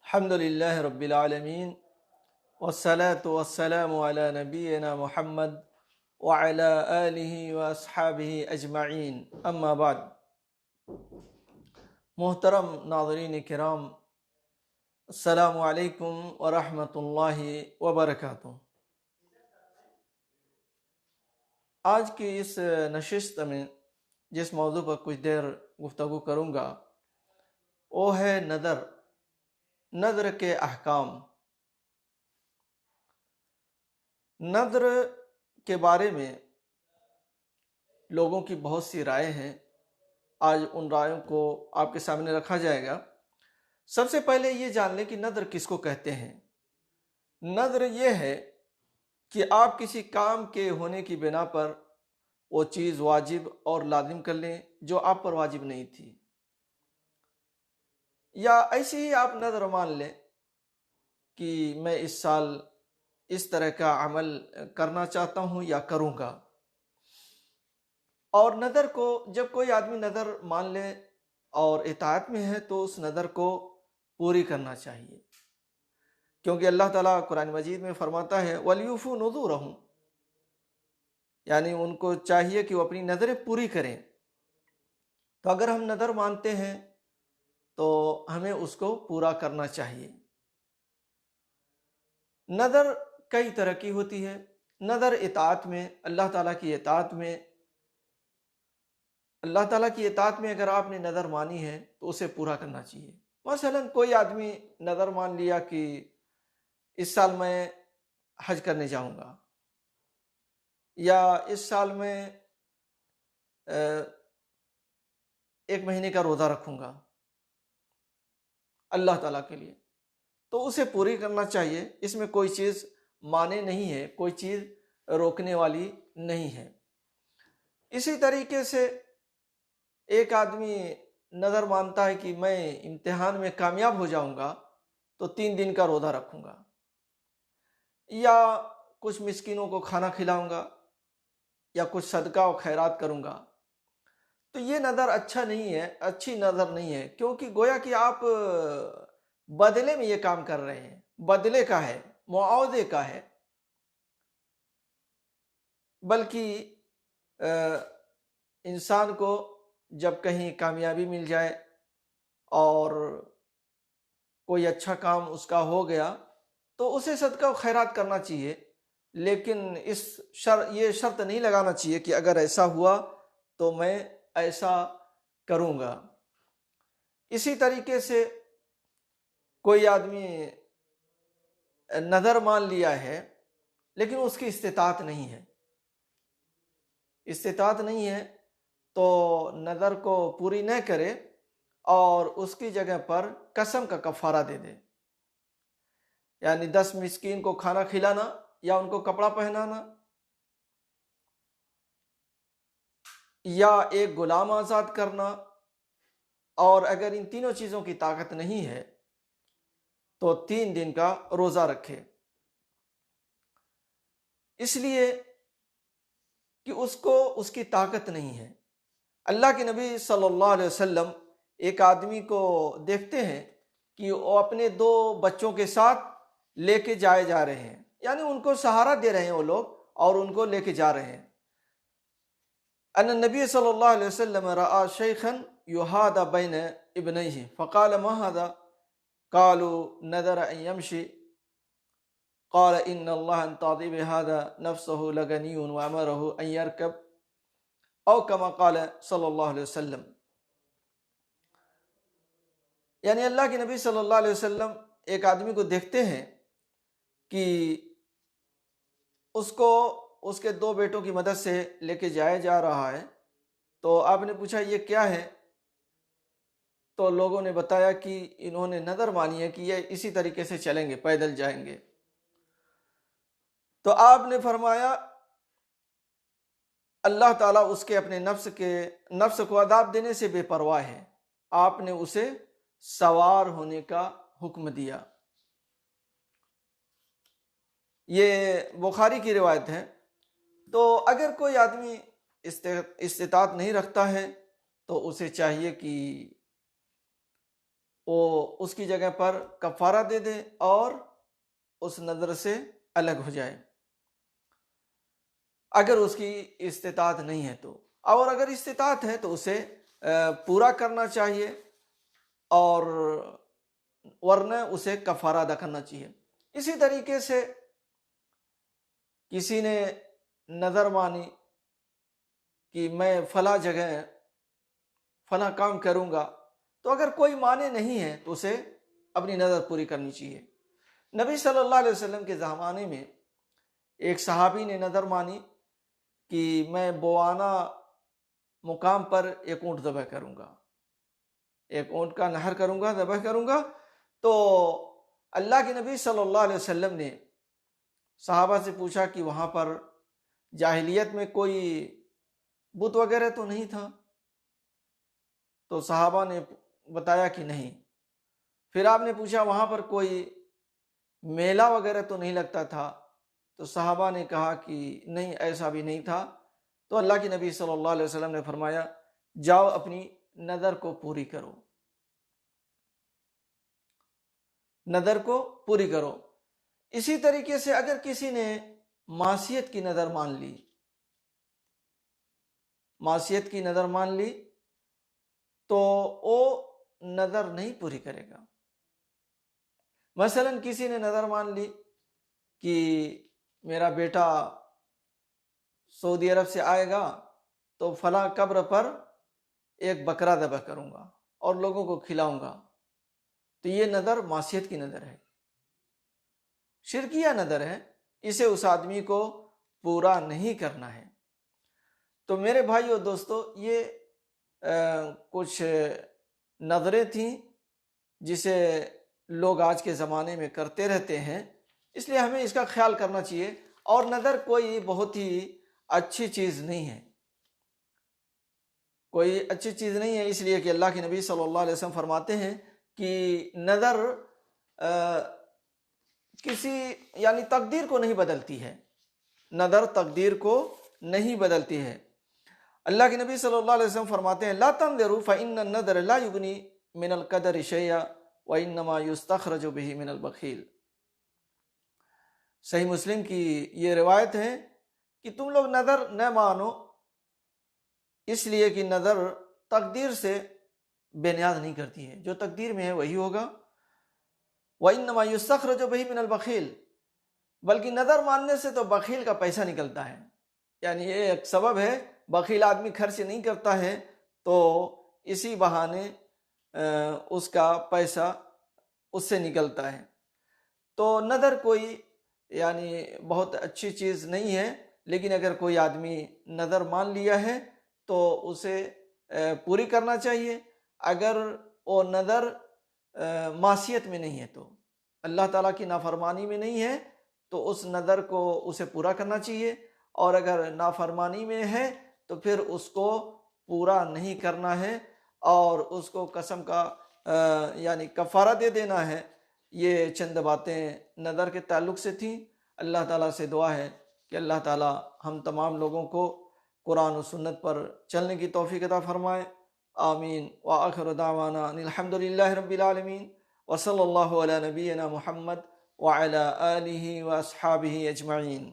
الحمد لله رب العالمين والصلاة والسلام على نبينا محمد وعلى آله وأصحابه أجمعين اما بعد۔ محترم ناظرین کرام، السلام علیکم ورحمۃ اللہ وبرکاتہ۔ آج کی اس نشست میں جس موضوع پر کچھ دیر گفتگو کروں گا وہ ہے نذر کے احکام۔ نذر کے بارے میں لوگوں کی بہت سی رائے ہیں، آج ان رائوں کو آپ کے سامنے رکھا جائے گا۔ سب سے پہلے یہ جان لیں کہ نذر کس کو کہتے ہیں۔ نذر یہ ہے کہ آپ کسی کام کے ہونے کی بنا پر وہ چیز واجب اور لازم کر لیں جو آپ پر واجب نہیں تھی، یا ایسے ہی آپ نذر مان لیں کہ میں اس سال اس طرح کا عمل کرنا چاہتا ہوں یا کروں گا۔ اور نذر کو جب کوئی آدمی نذر مان لے اور اطاعت میں ہے تو اس نذر کو پوری کرنا چاہیے، کیونکہ اللہ تعالیٰ قرآن مجید میں فرماتا ہے وَلْيُوفُوا نُذُورَهُمْ، یعنی ان کو چاہیے کہ وہ اپنی نذریں پوری کریں۔ تو اگر ہم نذر مانتے ہیں تو ہمیں اس کو پورا کرنا چاہیے۔ نذر کئی طرح کی ہوتی ہے۔ نذر اطاعت میں، اللہ تعالیٰ کی اطاعت میں، اگر آپ نے نذر مانی ہے تو اسے پورا کرنا چاہیے۔ مثلا کوئی آدمی نذر مان لیا کہ اس سال میں حج کرنے جاؤں گا، یا اس سال میں 1 مہینے کا روزہ رکھوں گا اللہ تعالیٰ کے لیے، تو اسے پوری کرنا چاہیے۔ اس میں کوئی چیز مانے نہیں ہے، کوئی چیز روکنے والی نہیں ہے۔ اسی طریقے سے ایک آدمی نذر مانتا ہے کہ میں امتحان میں کامیاب ہو جاؤں گا تو 3 دن کا روزہ رکھوں گا، یا کچھ مسکینوں کو کھانا کھلاؤں گا، یا کچھ صدقہ و خیرات کروں گا، تو یہ نذر اچھی نذر نہیں ہے، کیونکہ گویا کہ آپ بدلے میں یہ کام کر رہے ہیں، بدلے کا ہے، معاوضے کا ہے۔ بلکہ انسان کو جب کہیں کامیابی مل جائے اور کوئی اچھا کام اس کا ہو گیا تو اسے صدقہ و خیرات کرنا چاہیے، لیکن یہ شرط نہیں لگانا چاہیے کہ اگر ایسا ہوا تو میں ایسا کروں گا۔ اسی طریقے سے کوئی آدمی نذر مان لیا ہے لیکن اس کی استطاعت نہیں ہے تو نذر کو پوری نہ کرے اور اس کی جگہ پر قسم کا کفارہ دے دے، یعنی 10 مسکین کو کھانا کھلانا یا ان کو کپڑا پہنانا، یا ایک غلام آزاد کرنا، اور اگر ان تینوں چیزوں کی طاقت نہیں ہے تو 3 دن کا روزہ رکھے، اس لیے کہ اس کی طاقت نہیں ہے۔ اللہ کے نبی صلی اللہ علیہ وسلم ایک آدمی کو دیکھتے ہیں کہ وہ اپنے 2 بچوں کے ساتھ لے کے جا رہے ہیں، یعنی ان کو سہارا دے رہے ہیں وہ لوگ اور ان کو لے کے جا رہے ہیں۔ ان النبی صلی اللہ علیہ وسلم رأى شیخا یحاذ بین ابنیہ فقال ما هذا قالوا نذر ان یمشی قال ان اللہ ان تعذب هذا نفسه لغنی وامره ان يركب او كما قال صلی اللہ علیہ وسلم۔ یعنی اللہ کے نبی صلی اللہ علیہ وسلم ایک آدمی کو دیکھتے ہیں کہ اس کے 2 بیٹوں کی مدد سے لے کے جایا جا رہا ہے، تو آپ نے پوچھا یہ کیا ہے؟ تو لوگوں نے بتایا کہ انہوں نے نذر مانی ہے کہ یہ اسی طریقے سے چلیں گے، پیدل جائیں گے۔ تو آپ نے فرمایا اللہ تعالیٰ اس کے اپنے نفس کو عذاب دینے سے بے پرواہ ہے، آپ نے اسے سوار ہونے کا حکم دیا۔ یہ بخاری کی روایت ہے۔ تو اگر کوئی آدمی استطاعت نہیں رکھتا ہے تو اسے چاہیے کہ وہ اس کی جگہ پر کفارہ دے دے اور اس نظر سے الگ ہو جائے، اگر اس کی استطاعت نہیں ہے تو، اور اگر استطاعت ہے تو اسے پورا کرنا چاہیے، اور ورنہ اسے کفارہ ادا کرنا چاہیے۔ اسی طریقے سے کسی نے نظر مانی کہ میں فلاں جگہ فلاں کام کروں گا، تو اگر کوئی معنی نہیں ہے تو اسے اپنی نظر پوری کرنی چاہیے۔ نبی صلی اللہ علیہ وسلم کے زمانے میں ایک صحابی نے نظر مانی کہ میں بوانا مقام پر ایک اونٹ ذبح کروں گا، ایک اونٹ کا نحر کروں گا، ذبح کروں گا۔ تو اللہ کے نبی صلی اللہ علیہ وسلم نے صحابہ سے پوچھا کہ وہاں پر جاہلیت میں کوئی بت وغیرہ تو نہیں تھا؟ تو صحابہ نے بتایا کہ نہیں۔ پھر آپ نے پوچھا وہاں پر کوئی میلہ وغیرہ تو نہیں لگتا تھا؟ تو صحابہ نے کہا کہ نہیں، ایسا بھی نہیں تھا۔ تو اللہ کے نبی صلی اللہ علیہ وسلم نے فرمایا جاؤ اپنی نظر کو پوری کرو، نظر کو پوری کرو۔ اسی طریقے سے اگر کسی نے معصیت کی نظر مان لی، معصیت کی نظر مان لی تو وہ نظر نہیں پوری کرے گا۔ مثلا کسی نے نظر مان لی کہ میرا بیٹا سعودی عرب سے آئے گا تو فلاں قبر پر ایک بکرا ذبح کروں گا اور لوگوں کو کھلاؤں گا، تو یہ نظر معصیت کی نظر ہے، شرکیہ نظر ہے، اسے اس آدمی کو پورا نہیں کرنا ہے۔ تو میرے بھائی اور دوستو، یہ کچھ نظریں تھیں جسے لوگ آج کے زمانے میں کرتے رہتے ہیں، اس لیے ہمیں اس کا خیال کرنا چاہیے۔ اور نظر کوئی بہت ہی اچھی چیز نہیں ہے، کوئی اچھی چیز نہیں ہے، اس لیے کہ اللہ کے نبی صلی اللہ علیہ وسلم فرماتے ہیں کہ نظر کسی یعنی تقدیر کو نہیں بدلتی ہے، نظر تقدیر کو نہیں بدلتی ہے۔ اللہ کے نبی صلی اللہ علیہ وسلم فرماتے ہیں لا تنظروا فإن النظر لا يغني من القدر شيئا وإنما يستخرج به من البخيل۔ صحیح مسلم کی یہ روایت ہے کہ تم لوگ نظر نہ مانو، اس لیے کہ نظر تقدیر سے بے نیاز نہیں کرتی ہے، جو تقدیر میں ہے وہی ہوگا۔ وَإِنَّمَا يُسْتَخْرَجُ بِهِ مِنَ الْبَخِيلِ، بلکہ نظر ماننے سے تو بخیل کا پیسہ نکلتا ہے، یعنی یہ ایک سبب ہے، بخیل آدمی خرچ نہیں کرتا ہے تو اسی بہانے اس کا پیسہ اس سے نکلتا ہے۔ تو نظر کوئی یعنی بہت اچھی چیز نہیں ہے، لیکن اگر کوئی آدمی نظر مان لیا ہے تو اسے پوری کرنا چاہیے۔ اگر وہ نظر معصیت میں نہیں ہے، تو اللہ تعالیٰ کی نافرمانی میں نہیں ہے، تو اس نظر کو اسے پورا کرنا چاہیے، اور اگر نافرمانی میں ہے تو پھر اس کو پورا نہیں کرنا ہے اور اس کو قسم کا یعنی کفارہ دے دینا ہے۔ یہ چند باتیں نظر کے تعلق سے تھیں۔ اللہ تعالیٰ سے دعا ہے کہ اللہ تعالیٰ ہم تمام لوگوں کو قرآن و سنت پر چلنے کی توفیق عطا فرمائے، آمین۔ وآخر دعوانا ان الحمد للہ رب العالمین، وصلی اللہ علی نبینا محمد وعلی آلہ واصحابہ اجمعین۔